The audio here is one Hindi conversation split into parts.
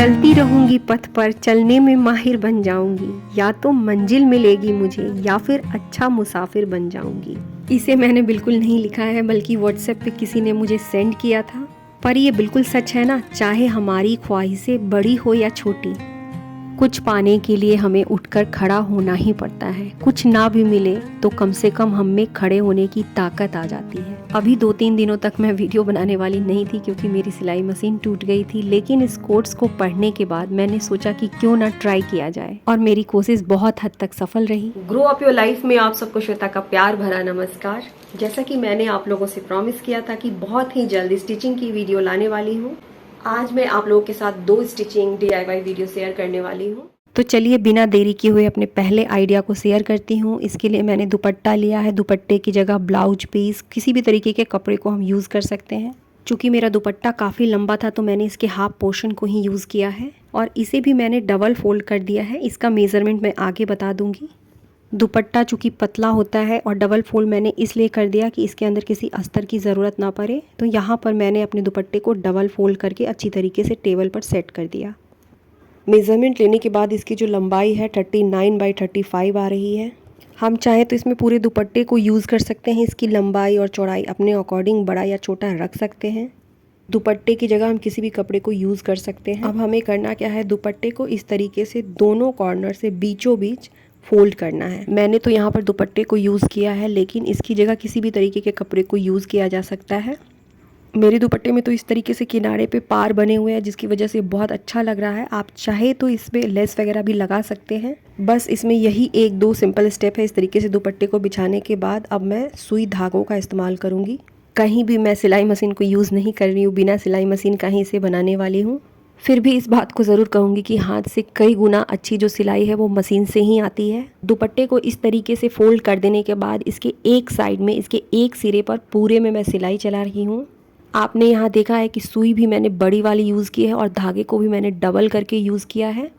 चलती रहूंगी पथ पर, चलने में माहिर बन जाऊंगी। या तो मंजिल मिलेगी मुझे या फिर अच्छा मुसाफिर बन जाऊंगी। इसे मैंने बिल्कुल नहीं लिखा है, बल्कि व्हाट्सएप पे किसी ने मुझे सेंड किया था। पर ये बिल्कुल सच है ना, चाहे हमारी ख्वाहिशें बड़ी हो या छोटी, कुछ पाने के लिए हमें उठकर खड़ा होना ही पड़ता है। कुछ ना भी मिले तो कम से कम हम में खड़े होने की ताकत आ जाती है। अभी 2-3 दिनों तक मैं वीडियो बनाने वाली नहीं थी क्योंकि मेरी सिलाई मशीन टूट गई थी, लेकिन इस कोर्स को पढ़ने के बाद मैंने सोचा कि क्यों ना ट्राई किया जाए, और मेरी कोशिश बहुत हद तक सफल रही। ग्रो अप योर लाइफ में आप सबको श्वेता का प्यार भरा नमस्कार। जैसा कि मैंने आप लोगों से प्रॉमिस किया था कि बहुत ही जल्द स्टिचिंग की वीडियो लाने वाली हूँ, आज मैं आप लोगों के साथ 2 स्टिचिंग DIY वीडियो शेयर करने वाली हूँ। तो चलिए बिना देरी किए हुए अपने पहले आइडिया को शेयर करती हूँ। इसके लिए मैंने दुपट्टा लिया है। दुपट्टे की जगह ब्लाउज पीस, किसी भी तरीके के कपड़े को हम यूज़ कर सकते हैं। चूँकि मेरा दुपट्टा काफ़ी लंबा था तो मैंने इसके हाफ पोर्शन को ही यूज़ किया है, और इसे भी मैंने डबल फोल्ड कर दिया है। इसका मेज़रमेंट मैं आगे बता दूँगी। दुपट्टा चूँकि पतला होता है और डबल फोल्ड मैंने इसलिए कर दिया कि इसके अंदर किसी अस्तर की ज़रूरत ना पड़े, तो यहाँ पर मैंने अपने दुपट्टे को डबल फोल्ड करके अच्छी तरीके से टेबल पर सेट कर दिया। मेज़रमेंट लेने के बाद इसकी जो लंबाई है 39/35 आ रही है। हम चाहें तो इसमें पूरे दुपट्टे को यूज़ कर सकते हैं। इसकी लंबाई और चौड़ाई अपने अकॉर्डिंग बड़ा या छोटा रख सकते हैं। दुपट्टे की जगह हम किसी भी कपड़े को यूज़ कर सकते हैं। अब हमें करना क्या है, दुपट्टे को इस तरीके से दोनों कॉर्नर से बीचों बीच फोल्ड करना है। मैंने तो यहाँ पर दुपट्टे को यूज़ किया है, लेकिन इसकी जगह किसी भी तरीके के कपड़े को यूज़ किया जा सकता है। मेरे दुपट्टे में तो इस तरीके से किनारे पे पार बने हुए हैं, जिसकी वजह से बहुत अच्छा लग रहा है। आप चाहे तो इसमें लेस वगैरह भी लगा सकते हैं। बस इसमें यही 1-2 सिंपल स्टेप है। इस तरीके से दुपट्टे को बिछाने के बाद अब मैं सुई धागों का इस्तेमाल करूँगी। कहीं भी मैं सिलाई मशीन को यूज़ नहीं कर रही हूँ, बिना सिलाई मशीन का ही इसे बनाने वाली हूँ। फिर भी इस बात को ज़रूर कहूँगी कि हाथ से कई गुना अच्छी जो सिलाई है वो मशीन से ही आती है। दुपट्टे को इस तरीके से फोल्ड कर देने के बाद इसके एक साइड में, इसके एक सिरे पर पूरे में मैं सिलाई चला रही हूँ। आपने यहाँ देखा है कि सुई भी मैंने बड़ी वाली यूज़ की है और धागे को भी मैंने डबल करके यूज़ किया है।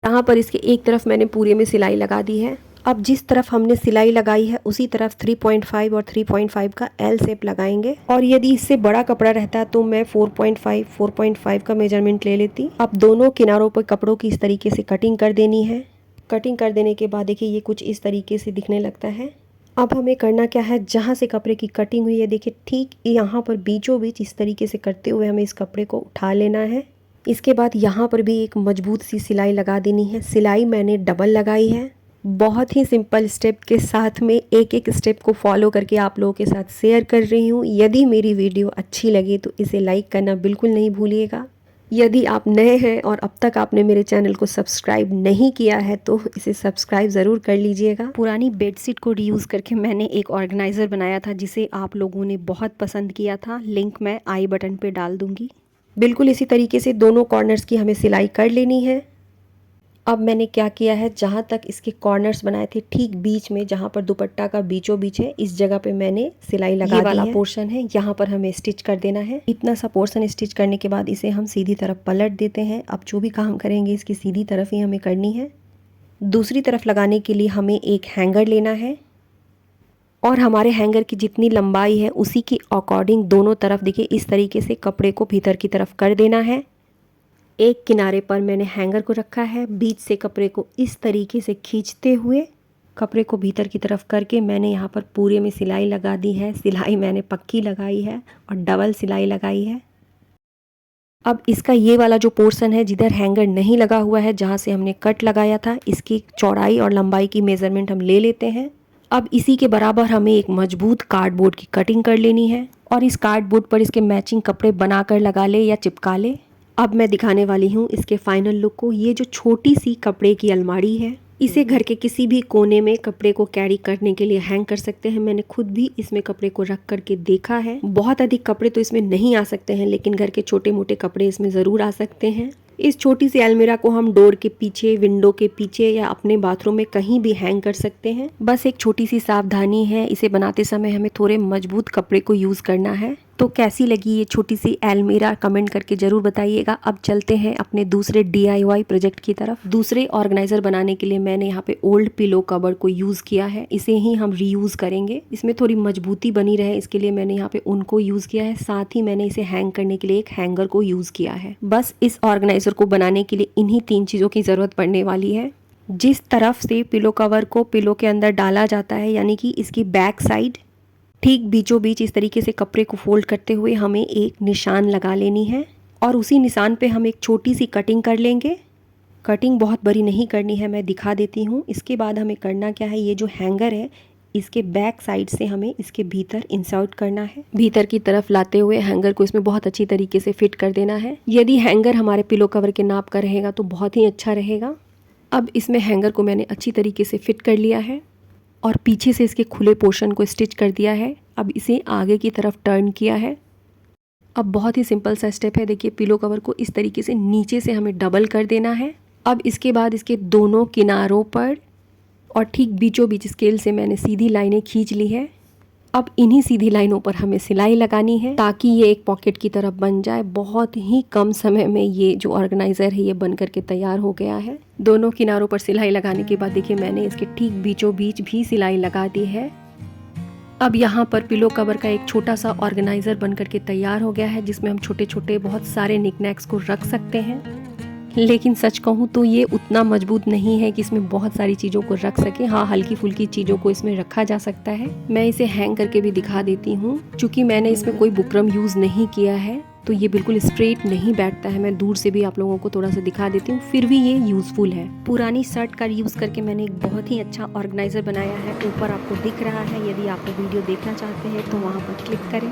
यहाँ पर इसके एक तरफ मैंने पूरे में सिलाई लगा दी है। अब जिस तरफ हमने सिलाई लगाई है उसी तरफ 3.5 और 3.5 का L शेप लगाएंगे, और यदि इससे बड़ा कपड़ा रहता तो मैं 4.5 का मेजरमेंट ले लेती। अब दोनों किनारों पर कपड़ों की इस तरीके से कटिंग कर देनी है। कटिंग कर देने के बाद देखिए ये कुछ इस तरीके से दिखने लगता है। अब हमें करना क्या है, जहाँ से कपड़े की कटिंग हुई है देखिए ठीक यहाँ पर बीचों बीच इस तरीके से करते हुए हमें इस कपड़े को उठा लेना है। इसके बाद यहाँ पर भी एक मजबूत सी सिलाई लगा देनी है। सिलाई मैंने डबल लगाई है। बहुत ही सिंपल स्टेप के साथ में एक एक स्टेप को फॉलो करके आप लोगों के साथ शेयर कर रही हूँ। यदि मेरी वीडियो अच्छी लगे तो इसे लाइक करना बिल्कुल नहीं भूलिएगा। यदि आप नए हैं और अब तक आपने मेरे चैनल को सब्सक्राइब नहीं किया है तो इसे सब्सक्राइब ज़रूर कर लीजिएगा। पुरानी बेडशीट को रीयूज़ करके मैंने एक ऑर्गेनाइज़र बनाया था जिसे आप लोगों ने बहुत पसंद किया था। लिंक मैं आई बटन पे डाल दूँगी। बिल्कुल इसी तरीके से दोनों कॉर्नर्स की हमें सिलाई कर लेनी है। अब मैंने क्या किया है, जहाँ तक इसके कॉर्नर्स बनाए थे ठीक बीच में, जहाँ पर दुपट्टा का बीचों बीच है, इस जगह पे मैंने सिलाई लगा दी है। ये वाला पोर्शन है, यहाँ पर हमें स्टिच कर देना है। इतना सा पोर्शन स्टिच करने के बाद इसे हम सीधी तरफ पलट देते हैं। अब जो भी काम करेंगे इसकी सीधी तरफ ही हमें करनी है। दूसरी तरफ लगाने के लिए हमें एक हैंगर लेना है, और हमारे हैंगर की जितनी लंबाई है उसी के अकॉर्डिंग दोनों तरफ देखिए इस तरीके से कपड़े को भीतर की तरफ कर देना है। एक किनारे पर मैंने हैंगर को रखा है, बीच से कपड़े को इस तरीके से खींचते हुए कपड़े को भीतर की तरफ करके मैंने यहाँ पर पूरे में सिलाई लगा दी है। सिलाई मैंने पक्की लगाई है और डबल सिलाई लगाई है। अब इसका ये वाला जो पोर्शन है जिधर हैंगर नहीं लगा हुआ है, जहाँ से हमने कट लगाया था, इसकी चौड़ाई और लंबाई की मेज़रमेंट हम ले लेते हैं। अब इसी के बराबर हमें एक मजबूत कार्डबोर्ड की कटिंग कर लेनी है, और इस कार्डबोर्ड पर इसके मैचिंग कपड़े बनाकर लगा ले या चिपका ले। अब मैं दिखाने वाली हूँ इसके फाइनल लुक को। ये जो छोटी सी कपड़े की अलमारी है, इसे घर के किसी भी कोने में कपड़े को कैरी करने के लिए हैंग कर सकते हैं। मैंने खुद भी इसमें कपड़े को रख करके देखा है। बहुत अधिक कपड़े तो इसमें नहीं आ सकते हैं, लेकिन घर के छोटे मोटे कपड़े इसमें ज़रूर आ सकते हैं। इस छोटी सी अलमीरा को हम डोर के पीछे, विंडो के पीछे या अपने बाथरूम में कहीं भी हैंग कर सकते हैं। बस एक छोटी सी सावधानी है, इसे बनाते समय हमें थोड़े मजबूत कपड़े को यूज़ करना है। तो कैसी लगी ये छोटी सी अलमीरा कमेंट करके ज़रूर बताइएगा। अब चलते हैं अपने दूसरे DIY प्रोजेक्ट की तरफ। दूसरे ऑर्गेनाइज़र बनाने के लिए मैंने यहाँ पे ओल्ड पिलो कवर को यूज़ किया है। इसे ही हम रीयूज़ करेंगे। इसमें थोड़ी मजबूती बनी रहे इसके लिए मैंने यहाँ पे उनको यूज़ किया है। साथ ही मैंने इसे हैंग करने के लिए एक हैंगर को यूज़ किया है। बस इस ऑर्गेनाइज़र को बनाने के लिए इन्हीं 3 चीज़ों की ज़रूरत पड़ने वाली है। जिस तरफ से पिलो कवर को पिलो के अंदर डाला जाता है, यानी कि इसकी बैक साइड, ठीक बीचों बीच इस तरीके से कपड़े को फोल्ड करते हुए हमें एक निशान लगा लेनी है और उसी निशान पे हम एक छोटी सी कटिंग कर लेंगे। कटिंग बहुत बड़ी नहीं करनी है, मैं दिखा देती हूँ। इसके बाद हमें करना क्या है, ये जो हैंगर है इसके बैक साइड से हमें इसके भीतर इंसर्ट करना है। भीतर की तरफ लाते हुए हैंगर को इसमें बहुत अच्छी तरीके से फिट कर देना है। यदि हैंगर हमारे पिलो कवर के नाप का रहेगा तो बहुत ही अच्छा रहेगा। अब इसमें हैंगर को मैंने अच्छी तरीके से फिट कर लिया है और पीछे से इसके खुले पोर्शन को स्टिच कर दिया है। अब इसे आगे की तरफ टर्न किया है। अब बहुत ही सिंपल सा स्टेप है। देखिए पिलो कवर को इस तरीके से नीचे से हमें डबल कर देना है। अब इसके बाद इसके दोनों किनारों पर और ठीक बीचों बीच स्केल से मैंने सीधी लाइनें खींच ली है। अब इन्हीं सीधी लाइनों पर हमें सिलाई लगानी है ताकि ये एक पॉकेट की तरफ बन जाए। बहुत ही कम समय में ये जो ऑर्गेनाइज़र है ये बन करके तैयार हो गया है। दोनों किनारों पर सिलाई लगाने के बाद देखिए मैंने इसके ठीक बीचों बीच भी सिलाई लगा दी है। अब यहाँ पर पिलो कवर का एक छोटा सा ऑर्गेनाइज़र बन करके तैयार हो गया है, जिसमें हम छोटे छोटे बहुत सारे निकनैक्स को रख सकते हैं। लेकिन सच कहूँ तो ये उतना मजबूत नहीं है कि इसमें बहुत सारी चीज़ों को रख सके। हाँ, हल्की फुल्की चीज़ों को इसमें रखा जा सकता है। मैं इसे हैंग करके भी दिखा देती हूँ। चूँकि मैंने इसमें कोई बुकरम यूज़ नहीं किया है तो ये बिल्कुल स्ट्रेट नहीं बैठता है। मैं दूर से भी आप लोगों को थोड़ा सा दिखा देती हूँ, फिर भी ये यूज़फुल है। पुरानी शर्ट का यूज़ करके मैंने एक बहुत ही अच्छा ऑर्गेनाइज़र बनाया है। ऊपर आपको दिख रहा है। यदि आप वीडियो देखना चाहते हैं तो वहाँ पर क्लिक करें।